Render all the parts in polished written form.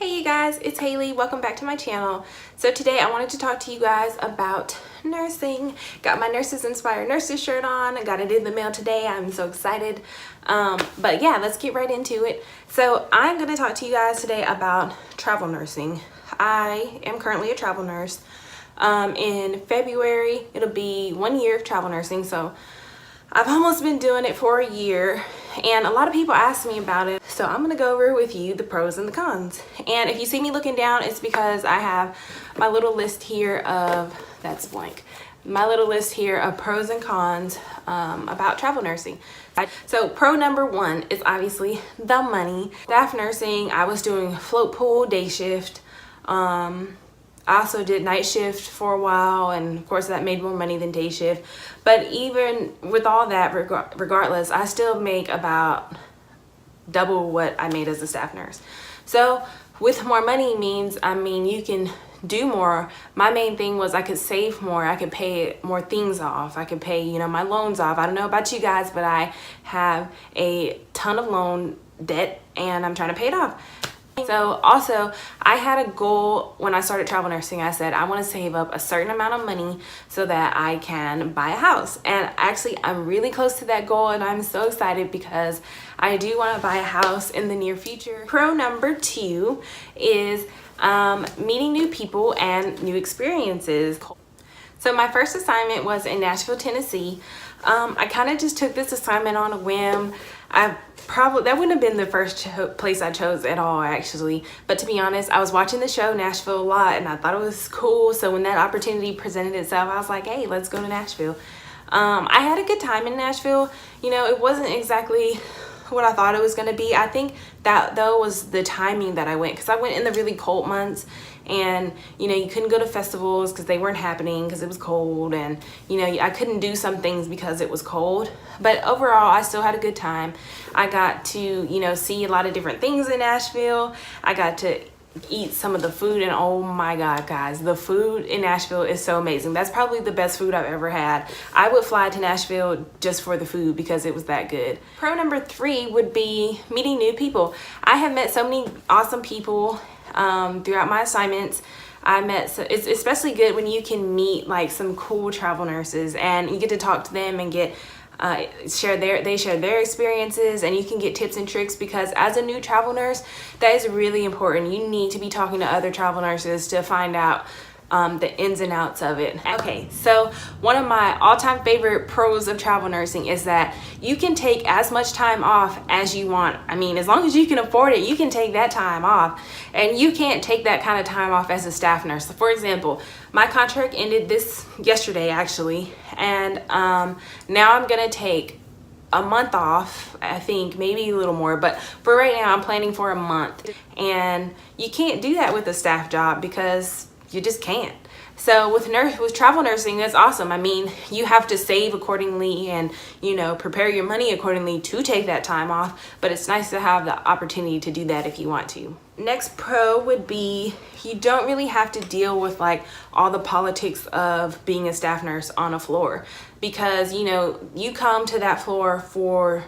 Hey you guys, it's Haley. Welcome back to my channel. So today I wanted to talk to you guys about nursing. Got my Nurses Inspired Nurses shirt on. I got it in the mail today. I'm so excited. But yeah, let's get right into it. So I'm going to talk to you guys today about travel nursing. I am currently a travel nurse. In February, it'll be 1 year of travel nursing. So I've almost been doing it for a year, and a lot of people ask me about it. So I'm gonna go over with you the pros and the cons. And if you see me looking down, it's because I have my little list here of, that's blank, my little list here of pros and cons about travel nursing. So pro number one is obviously the money. Staff nursing, I was doing float pool day shift. I also did night shift for a while, and of course that made more money than day shift. But even with all that, regardless, I still make about double what I made as a staff nurse. So with more money means, you can do more. My main thing was I could save more. I could pay more things off. I could pay, my loans off. I don't know about you guys, but I have a ton of loan debt and I'm trying to pay it off. So also, I had a goal when I started travel nursing. I said I want to save up a certain amount of money so that I can buy a house. And actually, I'm really close to that goal, and I'm so excited because I do want to buy a house in the near future. Pro number two is meeting new people and new experiences. So my first assignment was in Nashville, Tennessee. I kind of just took this assignment on a whim. That wouldn't have been the first place I chose at all, actually. But to be honest, I was watching the show Nashville a lot and I thought it was cool. So when that opportunity presented itself, I was like, hey, let's go to Nashville. I had a good time in Nashville. It wasn't exactly what I thought it was going to be. I think that though was the timing that I went, because I went in the really cold months, and you couldn't go to festivals because they weren't happening because it was cold, and I couldn't do some things because it was cold. But overall, I still had a good time. I got to see a lot of different things in Nashville. I got to eat some of the food, and oh my god, guys, the food in Nashville is so amazing. That's probably the best food I've ever had. I would fly to Nashville just for the food because it was that good. Pro number three would be meeting new people. I have met so many awesome people throughout my assignments. It's especially good when you can meet like some cool travel nurses and you get to talk to them and get share their experiences, and you can get tips and tricks, because as a new travel nurse, that is really important. You need to be talking to other travel nurses to find out the ins and outs of it. Okay, so one of my all-time favorite pros of travel nursing is that you can take as much time off as you want. As long as you can afford it, you can take that time off, and you can't take that kind of time off as a staff nurse. So for example, my contract ended yesterday actually, and now I'm gonna take a month off, I think, maybe a little more, but for right now I'm planning for a month, and you can't do that with a staff job because you just can't. So with travel nursing, that's awesome. You have to save accordingly and prepare your money accordingly to take that time off, but it's nice to have the opportunity to do that if you want to. Next pro would be you don't really have to deal with like all the politics of being a staff nurse on a floor, because you come to that floor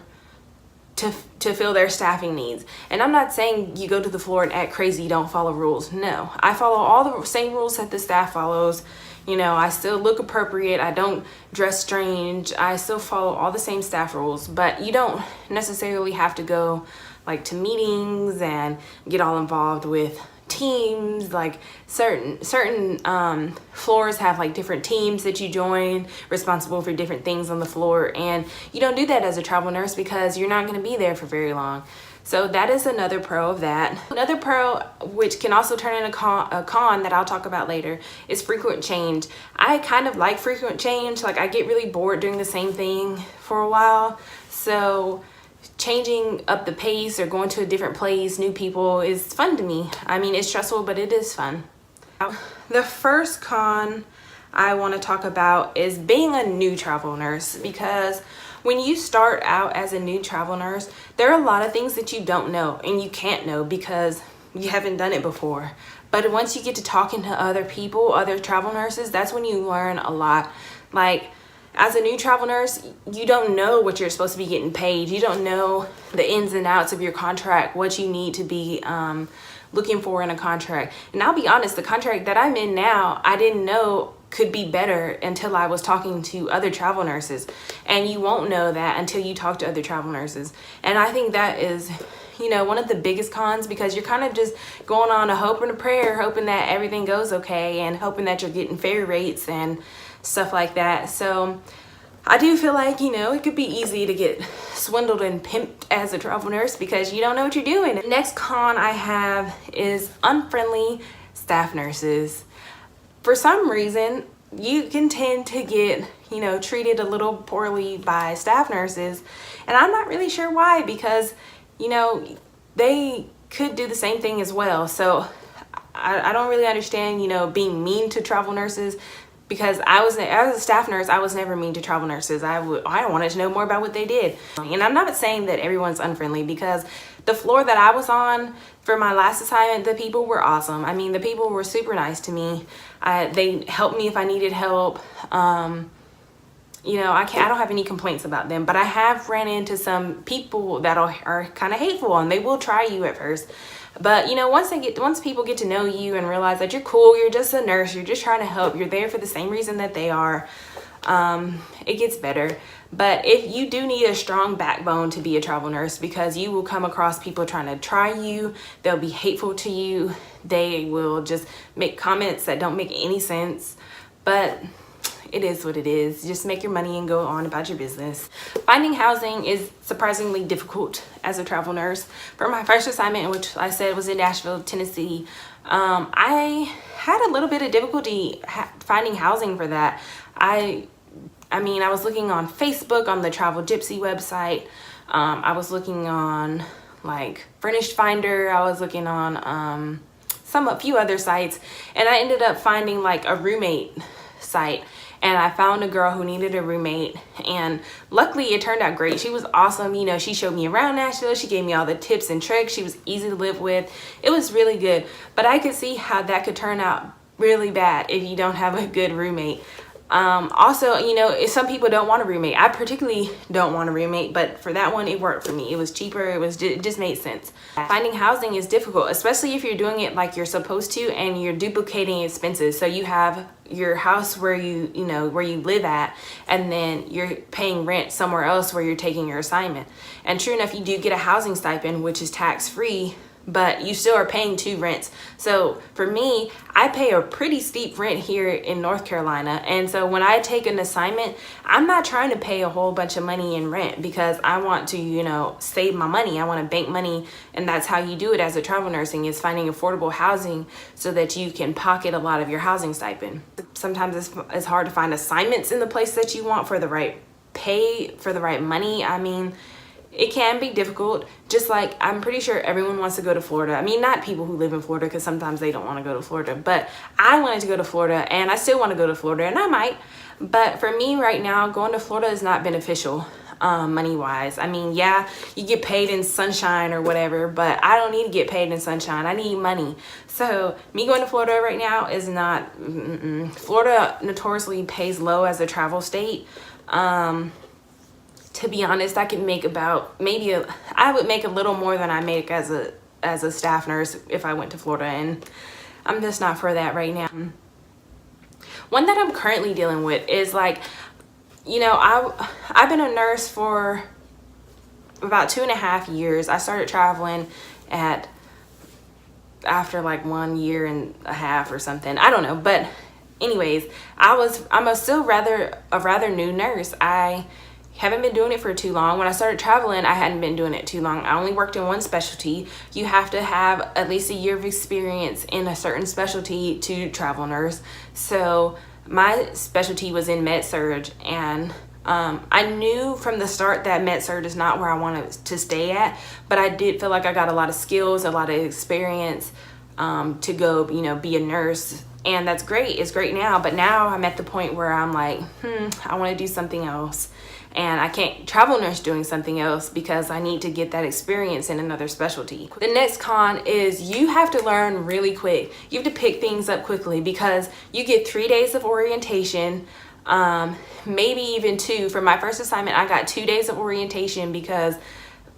to fill their staffing needs. And I'm not saying you go to the floor and act crazy, you don't follow rules. No, I follow all the same rules that the staff follows. I still look appropriate. I don't dress strange. I still follow all the same staff rules, but you don't necessarily have to go like to meetings and get all involved with teams. Like certain floors have like different teams that you join responsible for different things on the floor, and you don't do that as a travel nurse because you're not going to be there for very long. So that is another pro of that. Another pro, which can also turn into a con that I'll talk about later, is frequent change. I kind of like frequent change. Like I get really bored doing the same thing for a while, so changing up the pace or going to a different place, new people, is fun to me. It's stressful, but it is fun. The first con I want to talk about is being a new travel nurse, because when you start out as a new travel nurse, there are a lot of things that you don't know and you can't know because you haven't done it before. But once you get to talking to other people, other travel nurses, that's when you learn a lot. Like as a new travel nurse, you don't know what you're supposed to be getting paid. You don't know the ins and outs of your contract, what you need to be looking for in a contract. And I'll be honest, the contract that I'm in now, I didn't know could be better until I was talking to other travel nurses. And you won't know that until you talk to other travel nurses. And I think that is, you know, one of the biggest cons, because you're kind of just going on a hope and a prayer, hoping that everything goes okay and hoping that you're getting fair rates and stuff like that. So I do feel like, you know, it could be easy to get swindled and pimped as a travel nurse because you don't know what you're doing. The next con I have is unfriendly staff nurses. For some reason, you can tend to get, you know, treated a little poorly by staff nurses. And I'm not really sure why, because, you know, they could do the same thing as well. So I don't really understand, you know, being mean to travel nurses, because as a staff nurse, I was never mean to travel nurses. I wanted to know more about what they did. And I'm not saying that everyone's unfriendly, because the floor that I was on for my last assignment, the people were awesome. I mean, the people were super nice to me. They helped me if I needed help. You know, I don't have any complaints about them, but I have ran into some people that are kind of hateful, and they will try you at first. But, you know, once people get to know you and realize that you're cool, you're just a nurse, you're just trying to help, you're there for the same reason that they are, it gets better. But if you do need a strong backbone to be a travel nurse, because you will come across people trying to try you, they'll be hateful to you, they will just make comments that don't make any sense. But it is what it is. Just make your money and go on about your business. Finding housing is surprisingly difficult as a travel nurse. For my first assignment, which I said was in Nashville, Tennessee, I had a little bit of difficulty finding housing for that. I mean, I was looking on Facebook on the Travel Gypsy website. I was looking on like Furnished Finder. I was looking on a few other sites, and I ended up finding like a roommate site. And I found a girl who needed a roommate, and luckily it turned out great. She was awesome. You know, she showed me around Nashville. She gave me all the tips and tricks. She was easy to live with. It was really good. But I could see how that could turn out really bad if you don't have a good roommate. Also, you know, if some people don't want a roommate. I particularly don't want a roommate, but for that one, it worked for me. It was cheaper. It just made sense. Finding housing is difficult, especially if you're doing it like you're supposed to and you're duplicating expenses. So you have your house where you live at, and then you're paying rent somewhere else where you're taking your assignment. And true enough, you do get a housing stipend, which is tax-free, but you still are paying 2 rents. So for me, I pay a pretty steep rent here in North Carolina. And so when I take an assignment, I'm not trying to pay a whole bunch of money in rent, because I want to, you know, save my money. I want to bank money. And that's how you do it as a travel nursing, is finding affordable housing so that you can pocket a lot of your housing stipend. Sometimes it's hard to find assignments in the place that you want for the right pay, for the right money. I mean, it can be difficult. Just like, I'm pretty sure everyone wants to go to Florida. I mean, not people who live in Florida, because sometimes they don't want to go to Florida, but I wanted to go to Florida, and I still want to go to Florida, and I might. But for me right now, going to Florida is not beneficial money-wise. I mean, yeah, you get paid in sunshine or whatever, but I don't need to get paid in sunshine. I need money. So me going to Florida right now is not, Florida notoriously pays low as a travel state. To be honest, I could make about I would make a little more than I make as a staff nurse if I went to Florida, and I'm just not for that right now. One that I'm currently dealing with is like, you know, I've been a nurse for about 2.5 years. I started traveling after like 1.5 years or something. I don't know, but anyways, I'm still a rather new nurse. I haven't been doing it for too long. When I started traveling, I hadn't been doing it too long. I only worked in one specialty. You have to have at least a year of experience in a certain specialty to travel nurse. So my specialty was in med-surg, and I knew from the start that med-surg is not where I wanted to stay at, but I did feel like I got a lot of skills, a lot of experience to go, you know, be a nurse. And that's great. It's great now, but now I'm at the point where I'm like, I want to do something else. And I can't travel nurse doing something else because I need to get that experience in another specialty. The next con is you have to learn really quick. You have to pick things up quickly, because you get 3 days of orientation, maybe even 2. For my first assignment, I got 2 days of orientation because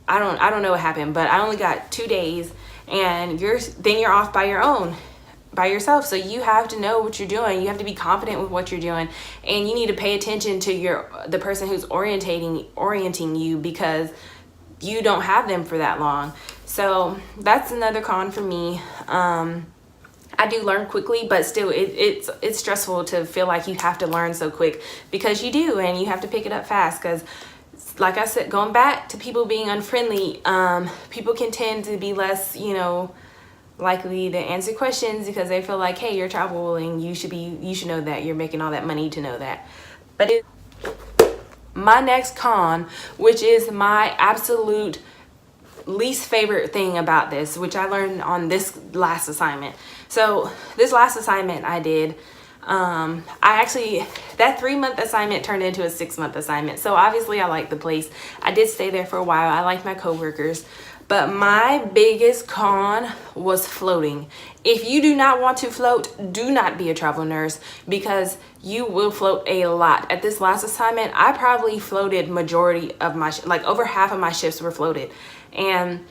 I don't know what happened, but I only got 2 days. and then you're off by yourself. So you have to know what you're doing. You have to be confident with what you're doing, and you need to pay attention to the person who's orienting you, because you don't have them for that long. So that's another con for me. I do learn quickly, but still it's stressful to feel like you have to learn so quick, because you do, and you have to pick it up fast. Because like I said, going back to people being unfriendly, people can tend to be less, likely to answer questions because they feel like, hey, you're traveling, you should know that, you're making all that money to know that. But my next con, which is my absolute least favorite thing about this, which I learned on this last assignment. So this last assignment I did, that 3-month assignment turned into a 6-month assignment. So obviously I liked the place. I did stay there for a while. I liked my coworkers. But my biggest con was floating. If you do not want to float, do not be a travel nurse, because you will float a lot. At this last assignment, I probably floated majority of my, like over half of my shifts were floated. And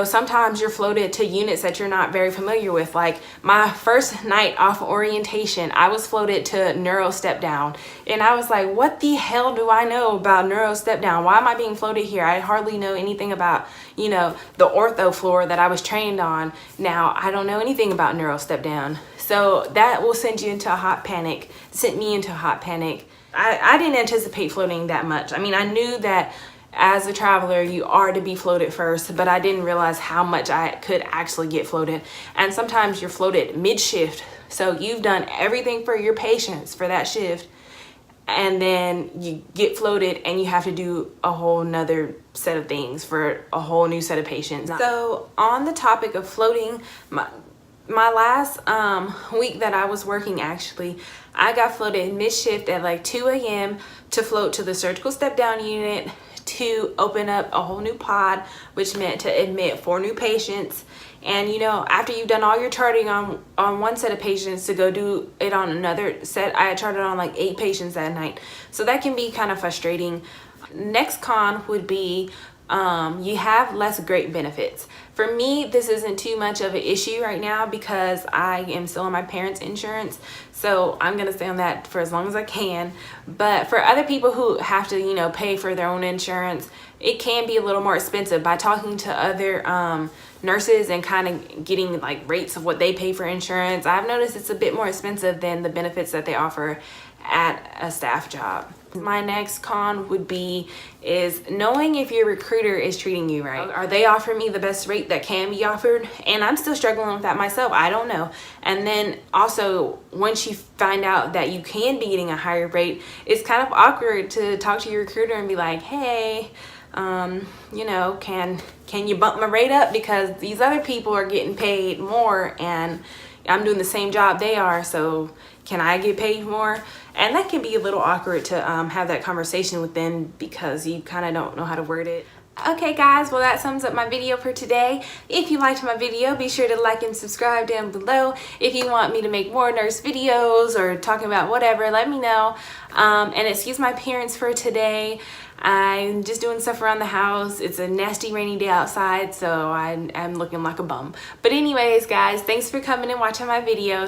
sometimes you're floated to units that you're not very familiar with. Like my first night off orientation, I was floated to neuro step down, and I was like, what the hell do I know about neuro step down? Why am I being floated here? I hardly know anything about, the ortho floor that I was trained on. Now I don't know anything about neuro step down. So that will send me into a hot panic. I didn't anticipate floating that much. I mean, I knew that as a traveler, you are to be floated first, but I didn't realize how much I could actually get floated. And sometimes you're floated mid-shift. So you've done everything for your patients for that shift, and then you get floated and you have to do a whole nother set of things for a whole new set of patients. So on the topic of floating, my last week that I was working, actually, I got floated mid-shift at like 2 a.m. to float to the surgical step down unit, to open up a whole new pod, which meant to admit 4 new patients. And after you've done all your charting on one set of patients, to go do it on another set, I had charted on like 8 patients that night. So that can be kind of frustrating. Next con would be you have less great benefits. For me, this isn't too much of an issue right now because I am still on my parents' insurance, so I'm gonna stay on that for as long as I can. But for other people who have to pay for their own insurance, it can be a little more expensive. By talking to other nurses and kind of getting like rates of what they pay for insurance, I've noticed it's a bit more expensive than the benefits that they offer at a staff job. My next con would be knowing if your recruiter is treating you right. Are they offering me the best rate that can be offered? And I'm still struggling with that myself. I don't know. And then also, once you find out that you can be getting a higher rate, it's kind of awkward to talk to your recruiter and be like, hey, can you bump my rate up, because these other people are getting paid more and I'm doing the same job they are, so can I get paid more? And that can be a little awkward to have that conversation with them, because you kind of don't know how to word it. Okay guys, well that sums up my video for today. If you liked my video, be sure to like and subscribe down below. If you want me to make more nurse videos or talking about whatever, let me know. And excuse my appearance for today. I'm just doing stuff around the house. It's a nasty rainy day outside, so I'm looking like a bum. But anyways guys, thanks for coming and watching my video.